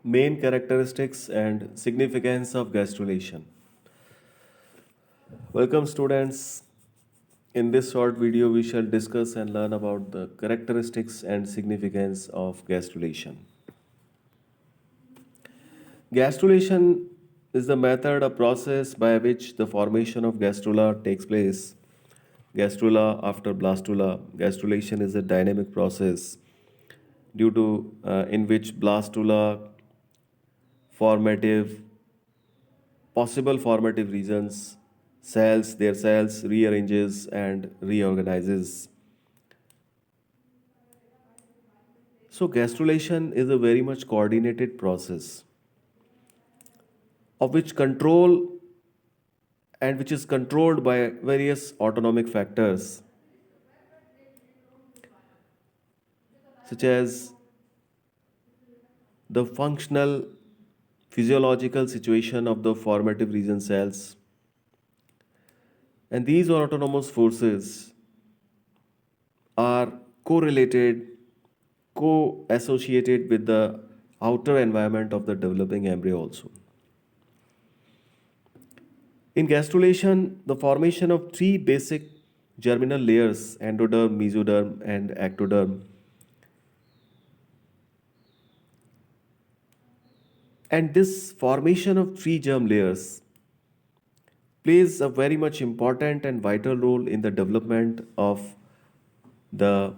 Main characteristics and significance of gastrulation. Welcome students. In this short video we shall discuss and learn about the characteristics and significance of gastrulation. Gastrulation is the method or process by which the formation of gastrula takes place. Gastrula after blastula. Gastrulation is a dynamic process due to in which blastula formative possible formative regions, their cells rearranges and reorganizes. So gastrulation is a very much coordinated process of which control and which is controlled by various autonomic factors such as the functional physiological situation of the formative region cells, and these autonomous forces are correlated, co-associated with the outer environment of the developing embryo also. In gastrulation, the formation of three basic germinal layers, endoderm, mesoderm, and ectoderm, and this formation of three germ layers plays a very much important and vital role in the the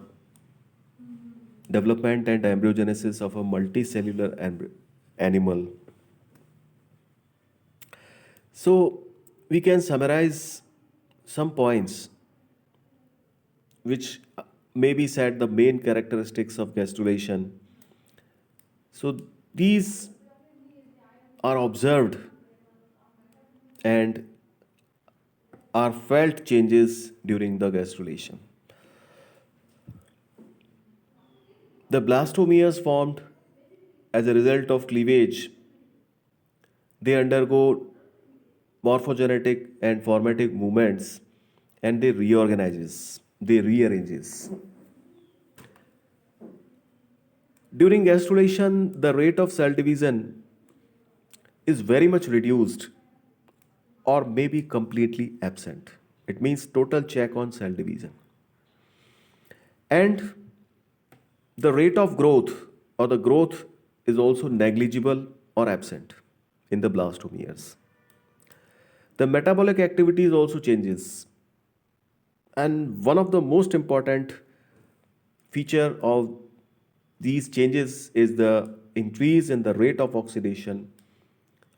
development and embryogenesis of a multicellular animal. So we can summarize some points which may be said the main characteristics of gastrulation. So these are observed and are felt changes during the gastrulation. The blastomeres formed as a result of cleavage, they undergo morphogenetic and formative movements and they rearranges. During gastrulation, the rate of cell division is very much reduced or maybe completely absent. It means total check on cell division. And the rate of growth or the growth is also negligible or absent in the blastomeres. The metabolic activity also changes. And one of the most important feature of these changes is the increase in the rate of oxidation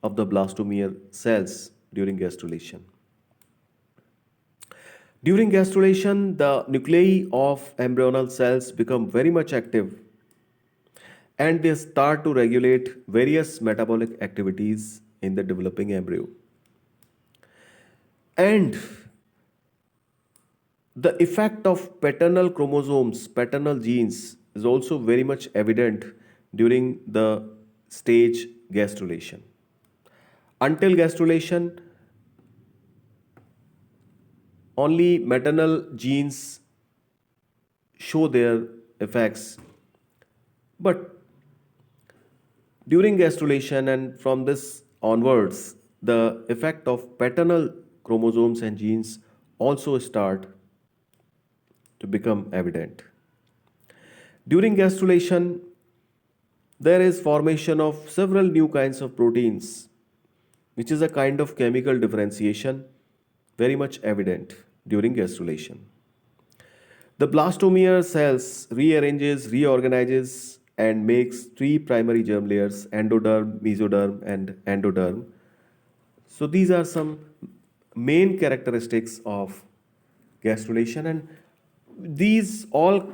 of the blastomere cells during gastrulation. During gastrulation, the nuclei of embryonal cells become very much active and they start to regulate various metabolic activities in the developing embryo. And the effect of paternal chromosomes, paternal genes, is also very much evident during the stage gastrulation. Until gastrulation, only maternal genes show their effects. But during gastrulation and from this onwards, the effect of paternal chromosomes and genes also start to become evident. During gastrulation, there is formation of several new kinds of proteins, which is a kind of chemical differentiation very much evident during gastrulation. The blastomere cells reorganizes, and makes three primary germ layers, endoderm, mesoderm, and endoderm. So these are some main characteristics of gastrulation, and these all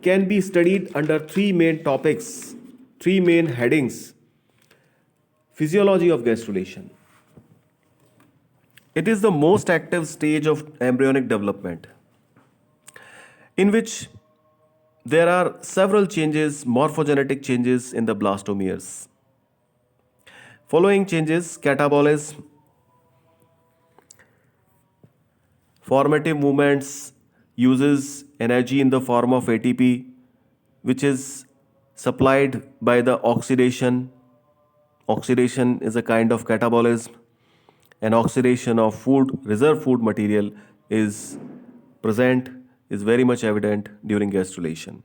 can be studied under three main topics, three main headings. Physiology of gastrulation. It is the most active stage of embryonic development in which there are several changes, morphogenetic changes in the blastomeres. Following changes: catabolism, formative movements uses energy in the form of ATP, which is supplied by the oxidation oxidation is a kind of catabolism, and oxidation of food, reserve food material is present, is very much evident during gastrulation.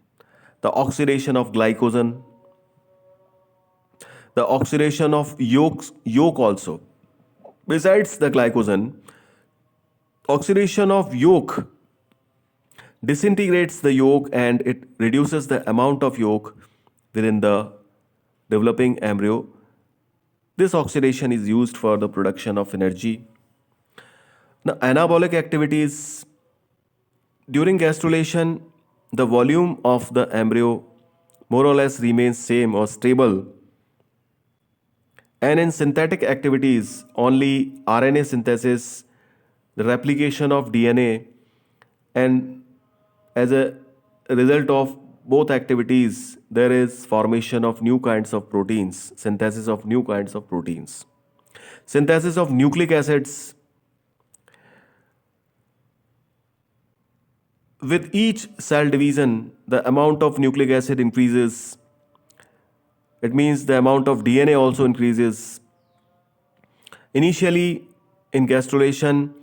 The oxidation of glycogen, the oxidation of yolk also. Besides the glycogen, oxidation of yolk disintegrates the yolk and it reduces the amount of yolk within the developing embryo. This oxidation is used for the production of energy. Now, anabolic activities during gastrulation, the volume of the embryo more or less remains same or stable. And in synthetic activities, only RNA synthesis, the replication of DNA, and as a result of both activities, there is formation of new kinds of proteins, synthesis of new kinds of proteins. Synthesis of nucleic acids. With each cell division, the amount of nucleic acid increases. It means the amount of DNA also increases. Initially, in gastrulation,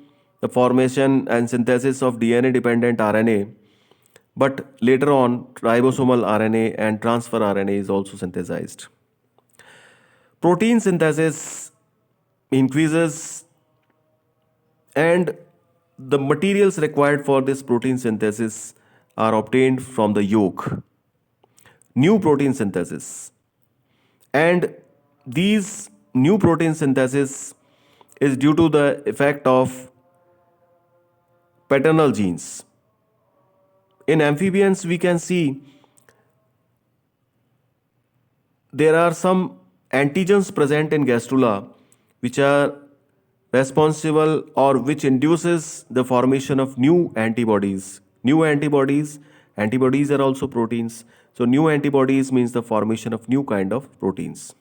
the formation and synthesis of DNA dependent RNA, but later on, ribosomal RNA and transfer RNA is also synthesized. Protein synthesis increases, and the materials required for this protein synthesis are obtained from the yolk. New protein synthesis. And these new protein synthesis is due to the effect of paternal genes. In amphibians, we can see there are some antigens present in gastrula which are responsible or which induces the formation of new antibodies. Antibodies are also proteins. So new antibodies means the formation of new kind of proteins.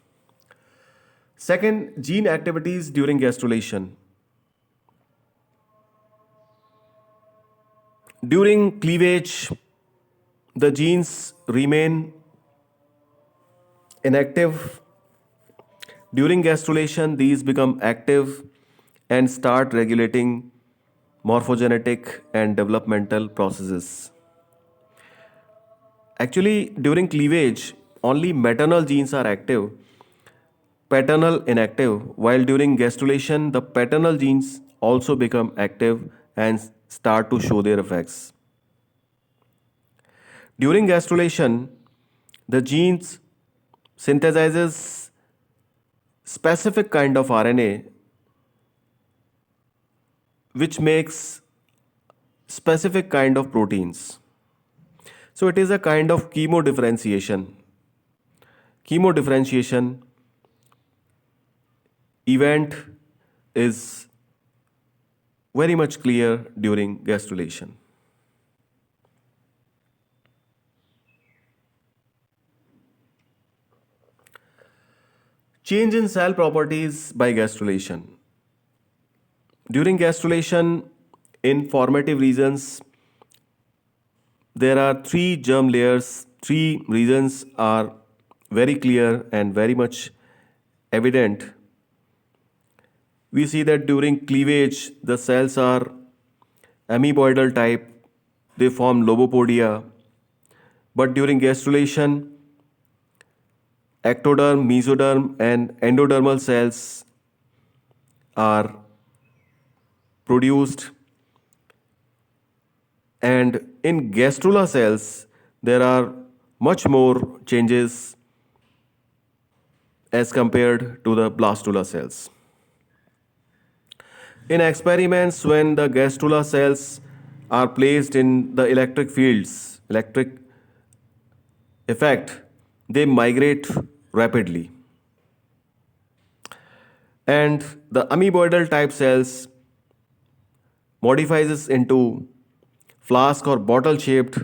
Second, gene activities during gastrulation. During cleavage, the genes remain inactive. During gastrulation, these become active and start regulating morphogenetic and developmental processes. Actually, during cleavage, only maternal genes are active, paternal inactive, while during gastrulation, the paternal genes also become active and start to show their effects. During gastrulation, the genes synthesizes specific kind of RNA which makes specific kind of proteins. So it is a kind of chemodifferentiation. Chemodifferentiation event is very much clear during gastrulation. Change in cell properties by gastrulation. During gastrulation, in formative regions, there are three germ layers. Three regions are very clear and very much evident. We see that during cleavage, the cells are amoeboidal type, they form lobopodia. But during gastrulation, ectoderm, mesoderm, and endodermal cells are produced. And in gastrula cells, there are much more changes as compared to the blastula cells. In experiments, when the gastrula cells are placed in the electric fields, electric effect, they migrate rapidly. And the amoeboidal type cells modifies into flask or bottle shaped,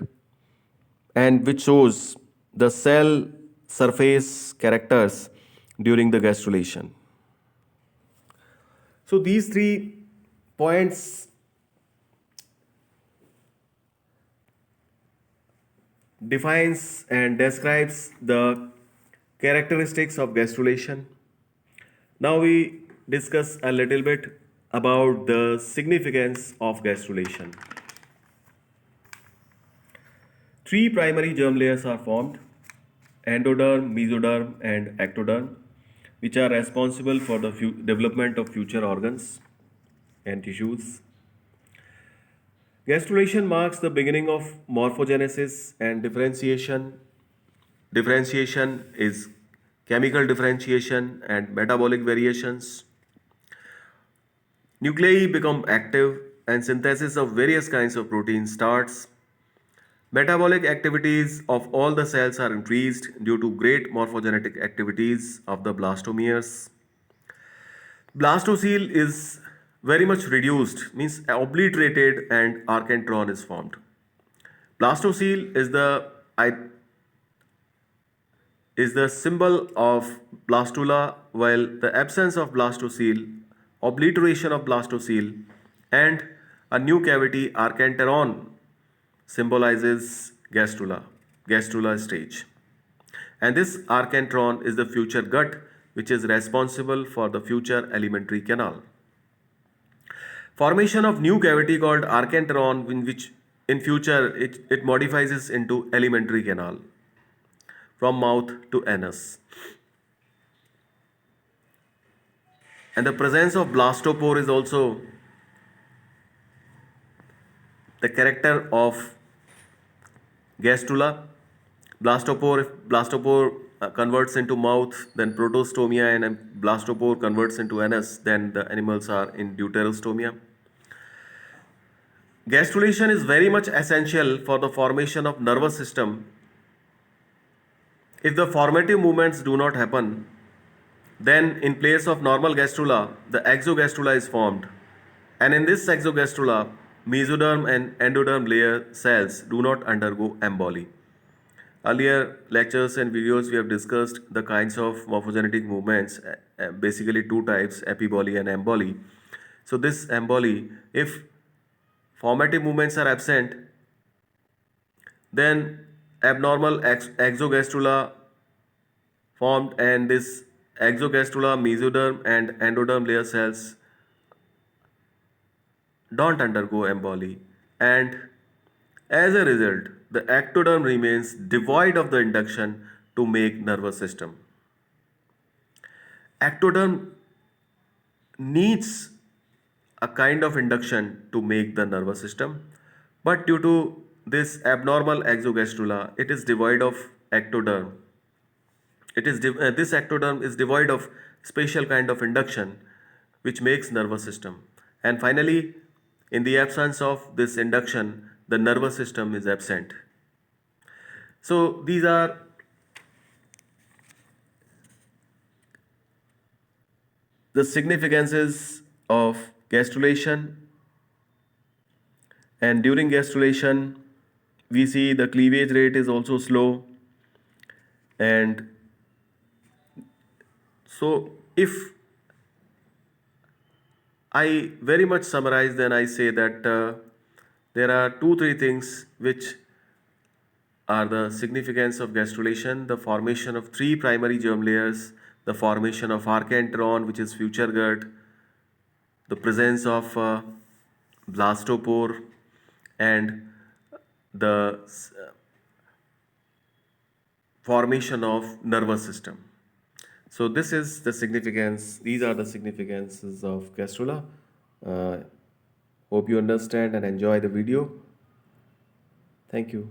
and which shows the cell surface characters during the gastrulation. So these 3 points defines and describes the characteristics of gastrulation. Now we discuss a little bit about the significance of gastrulation. Three primary germ layers are formed: endoderm, mesoderm, and ectoderm, which are responsible for the development of future organs and tissues. Gastrulation marks the beginning of morphogenesis and differentiation. Differentiation is chemical differentiation and metabolic variations. Nuclei become active and synthesis of various kinds of proteins starts. Metabolic activities of all the cells are increased due to great morphogenetic activities of the blastomeres. Blastocele is very much reduced, means obliterated, and archenteron is formed. Blastocele is the symbol of blastula, while the absence of blastocele, obliteration of blastocele, and a new cavity archenteron symbolizes gastrula stage. And this archenteron is the future gut, which is responsible for the future alimentary canal. Formation of new cavity called archenteron, in which in future it modifies into alimentary canal from mouth to anus. And the presence of blastopore is also the character of gastrula. If blastopore converts into mouth, then protostomia, and blastopore converts into anus, then the animals are in deuterostomia. Gastrulation is very much essential for the formation of nervous system. If the formative movements do not happen, then in place of normal gastrula, the exogastrula is formed. And in this exogastrula, mesoderm and endoderm layer cells do not undergo emboli. Earlier lectures and videos we have discussed the kinds of morphogenetic movements, basically two types, epiboly and emboli. So this emboli, if formative movements are absent, then abnormal exogastrula formed, and this exogastrula, mesoderm and endoderm layer cells don't undergo emboli, and as a result the ectoderm remains devoid of the induction to make nervous system. Ectoderm needs a kind of induction to make the nervous system, but due to this abnormal exogastrula, it is devoid of ectoderm. This ectoderm is devoid of special kind of induction which makes nervous system. And finally, in the absence of this induction, the nervous system is absent. So these are the significances of gastrulation. And during gastrulation, we see the cleavage rate is also slow. And so if I very much summarize, then I say that there are 2-3 things which are the significance of gastrulation: the formation of 3 primary germ layers, the formation of archenteron, which is future gut, the presence of blastopore, and the formation of nervous system. So this is the significance. These are the significances of gastrula. Uh, Hope you understand and enjoy the video. Thank you.